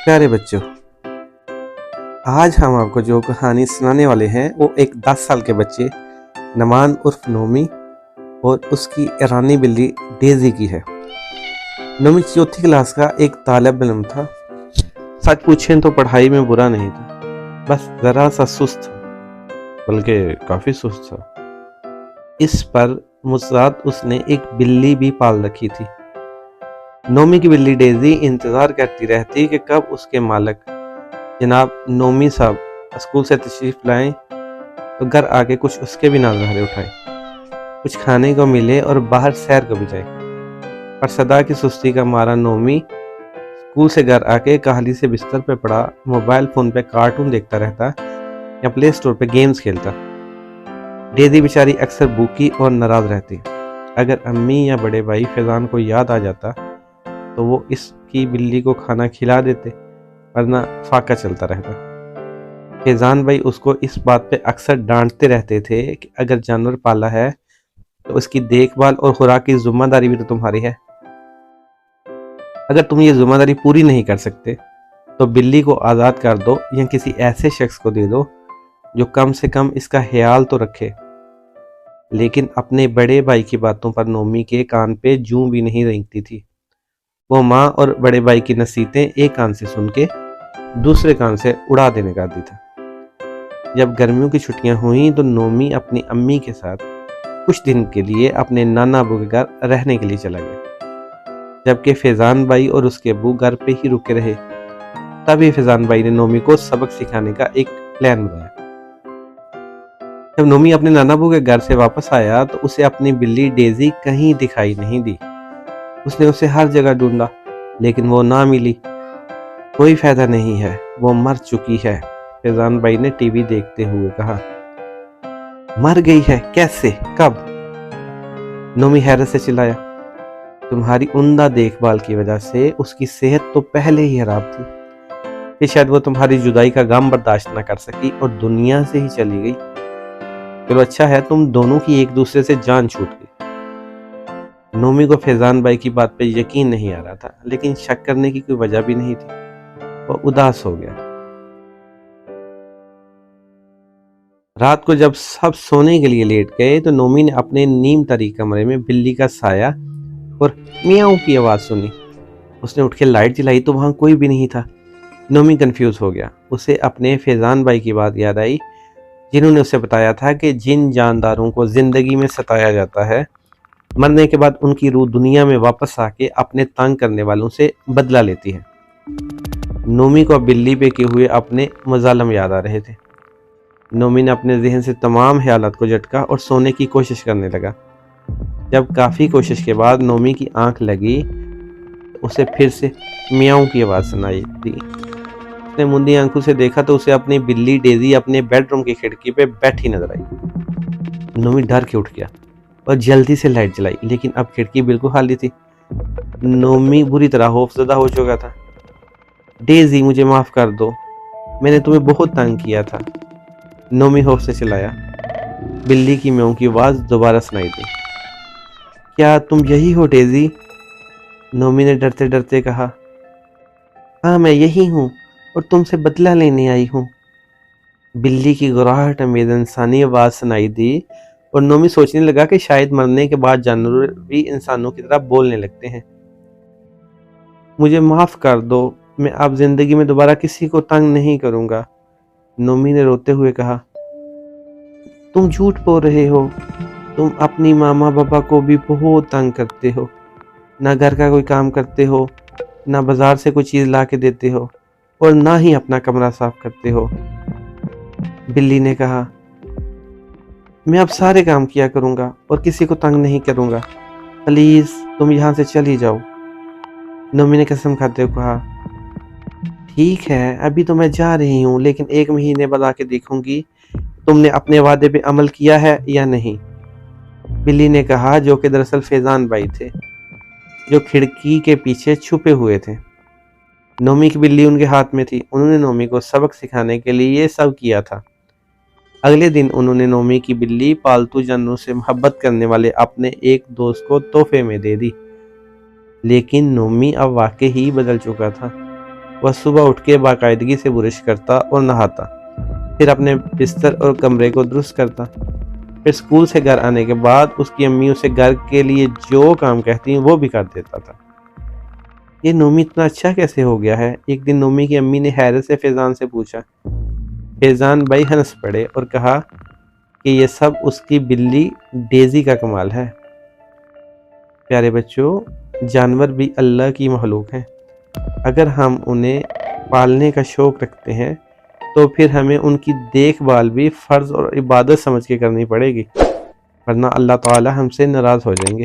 प्यारे बच्चों, आज हम आपको जो कहानी सुनाने वाले हैं वो एक 10 साल के बच्चे नमान उर्फ नोमी और उसकी ईरानी बिल्ली डेजी की है। नोमी चौथी क्लास का एक तालिब इल्म था। सच पूछें तो पढ़ाई में बुरा नहीं था, बस ज़रा सा सुस्त था, बल्कि काफ़ी सुस्त था। इस पर मुसात उसने एक बिल्ली भी पाल रखी थी। नोमी की बिल्ली डेजी इंतज़ार करती रहती कि कब उसके मालिक जनाब नोमी साहब स्कूल से तशरीफ़ लाएं तो घर आके कुछ उसके भी नज़ारे उठाएं, कुछ खाने को मिले और बाहर सैर को भी जाए। पर सदा की सुस्ती का मारा नोमी स्कूल से घर आके काहली से बिस्तर पे पड़ा मोबाइल फ़ोन पे कार्टून देखता रहता या प्ले स्टोर पे गेम्स खेलता। डेजी बेचारी अक्सर भूखी और नाराज़ रहती। अगर अम्मी या बड़े भाई फैज़ान को याद आ जाता तो वो इसकी बिल्ली को खाना खिला देते, वरना फाका चलता रहता। फैज़ान भाई उसको इस बात पे अक्सर डांटते रहते थे कि अगर जानवर पाला है तो उसकी देखभाल और खुराक की जिम्मेदारी भी तो तुम्हारी है। अगर तुम ये जिम्मेदारी पूरी नहीं कर सकते तो बिल्ली को आज़ाद कर दो या किसी ऐसे शख्स को दे दो जो कम से कम इसका ख्याल तो रखे। लेकिन अपने बड़े भाई की बातों पर नोमी के कान पे जूं भी नहीं रेंगती थी। वो माँ और बड़े भाई की नसीहतें एक कान से सुन के दूसरे कान से उड़ा देने का आदी था। जब गर्मियों की छुट्टियां हुई तो नोमी अपनी अम्मी के साथ कुछ दिन के लिए अपने नाना अबू के घर रहने के लिए चला गया, जबकि फैज़ान भाई और उसके अबू घर पे ही रुके रहे। तभी फैज़ान भाई ने नोमी को सबक सिखाने का एक प्लान बनाया। जब नोमी अपने नाना अबू के घर से वापस आया तो उसे अपनी बिल्ली डेजी कहीं दिखाई नहीं दी। उसने उसे हर जगह ढूंढा, लेकिन वो ना मिली। कोई फायदा नहीं है, वो मर चुकी है, फैज़ान भाई ने टीवी देखते हुए कहा। मर गई है? कैसे? कब? नोमी हैरत से चिल्लाया। तुम्हारी उम्दा देखभाल की वजह से उसकी सेहत तो पहले ही खराब थी, कि शायद वो तुम्हारी जुदाई का गम बर्दाश्त न कर सकी और दुनिया से ही चली गई। चलो अच्छा है तुम दोनों की एक दूसरे से जान छूट गई। नोमी को फैज़ान भाई की बात पे यकीन नहीं आ रहा था, लेकिन शक करने की कोई वजह भी नहीं थी। वो उदास हो गया। रात को जब सब सोने के लिए लेट गए तो नोमी ने अपने नीम तरी कमरे में बिल्ली का साया और मियाऊ की आवाज़ सुनी। उसने उठ के लाइट जलाई तो वहाँ कोई भी नहीं था। नोमी कंफ्यूज हो गया। उसे अपने फैज़ान भाई की बात याद आई, जिन्होंने उसे बताया था कि जिन जानदारों को ज़िंदगी में सताया जाता है, मरने के बाद उनकी रूह दुनिया में वापस आके अपने तंग करने वालों से बदला लेती है। नोमी को बिल्ली पे किए हुए अपने मज़ालम याद आ रहे थे। नोमी ने अपने जहन से तमाम ख्यालात को झटका और सोने की कोशिश करने लगा। जब काफ़ी कोशिश के बाद नोमी की आंख लगी तो उसे फिर से मियाऊ की आवाज़ सुनाई दी। उसने मुंदी आंखों से देखा तो उसे अपनी बिल्ली डेजी अपने बेडरूम की खिड़की पे बैठी नजर आई। नोमी डर के उठ गया और जल्दी से लाइट जलाई, लेकिन अब खिड़की बिल्कुल खाली थी। नोमी बुरी तरह खौफजदा हो चुका था। डेजी मुझे माफ़ कर दो, मैंने तुम्हें बहुत तंग किया था, नोमी खौफ से चिल्लाया। बिल्ली की म्याऊं की आवाज़ दोबारा सुनाई दी। क्या तुम यही हो डेजी? नोमी ने डरते डरते कहा। हाँ मैं यही हूँ और तुमसे बदला लेने आई हूँ। बिल्ली की गुर्राहट अमीज़ इंसानी आवाज़ सुनाई दी और नोमी सोचने लगा कि शायद मरने के बाद जानवर भी इंसानों की तरह बोलने लगते हैं। मुझे माफ़ कर दो, मैं अब जिंदगी में दोबारा किसी को तंग नहीं करूँगा, नोमी ने रोते हुए कहा। तुम झूठ बोल रहे हो, तुम अपनी मामा पापा को भी बहुत तंग करते हो, ना घर का कोई काम करते हो, ना बाजार से कोई चीज़ ला के देते हो और ना ही अपना कमरा साफ करते हो। बिल्ली ने कहा, मैं अब सारे काम किया करूँगा और किसी को तंग नहीं करूँगा, प्लीज़ तुम यहाँ से चली जाओ, नोमी ने कसम खाते हुए कहा। ठीक है अभी तो मैं जा रही हूँ, लेकिन 1 महीने बाद आके देखूंगी तुमने अपने वादे पे अमल किया है या नहीं, बिल्ली ने कहा, जो कि दरअसल फैज़ान भाई थे, जो खिड़की के पीछे छुपे हुए थे। नोमी की बिल्ली उनके हाथ में थी। उन्होंने नोमी को सबक सिखाने के लिए ये सब किया था। अगले दिन उन्होंने नोमी की बिल्ली पालतू जानवरों से मोहब्बत करने वाले अपने एक दोस्त को तोहफे में दे दी। लेकिन नोमी अब वाकई ही बदल चुका था। وہ صبح اٹھ کے باقاعدگی سے برش کرتا اور نہاتا، پھر اپنے بستر اور کمرے کو درست کرتا، پھر اسکول سے گھر آنے کے بعد اس کی امی اسے گھر کے لیے جو کام کہتی ہیں وہ بھی کر دیتا تھا۔ یہ نومی اتنا اچھا کیسے ہو گیا ہے؟ ایک دن نومی کی امی نے حیرت سے فیضان سے پوچھا۔ فیضان بھائی ہنس پڑے اور کہا کہ یہ سب اس کی بلی ڈیزی کا کمال ہے۔ پیارے بچوں، جانور بھی اللہ کی مخلوق ہیں۔ اگر ہم انہیں پالنے کا شوق رکھتے ہیں تو پھر ہمیں ان کی دیکھ بھال بھی فرض اور عبادت سمجھ کے کرنی پڑے گی، ورنہ اللہ تعالی ہم سے ناراض ہو جائیں گے۔